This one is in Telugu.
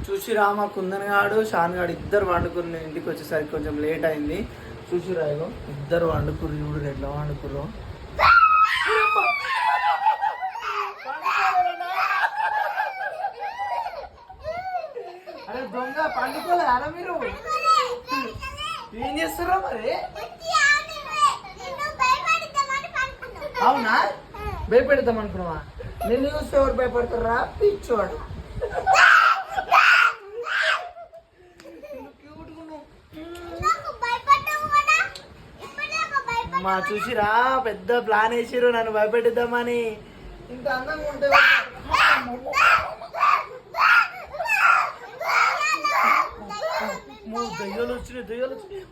చూసిరా మా కుందనగాడు షాన్గాడు ఇద్దరు వండుకుని ఇంటికి వచ్చేసరికి కొంచెం లేట్ అయింది. చూసిరా ఇగో ఇద్దరు వండుకుర్రు. చూడు ఎట్లా వండుకుర్రు. అరే దొంగ పండుకోలేరా మీరు? ఏం చేస్తారా మరి? అవునా భయపెడతాం అనుకున్నావా? నిన్ను చూస్తే ఎవరు భయపడతారా? పిచ్చోడు. మా చూసిరా పెద్ద ప్లాన్ వేసిరు నన్ను భయపెట్టిద్దామని. ఇంత అందంగా ఉంటే దయ్యాలు వచ్చినాయి.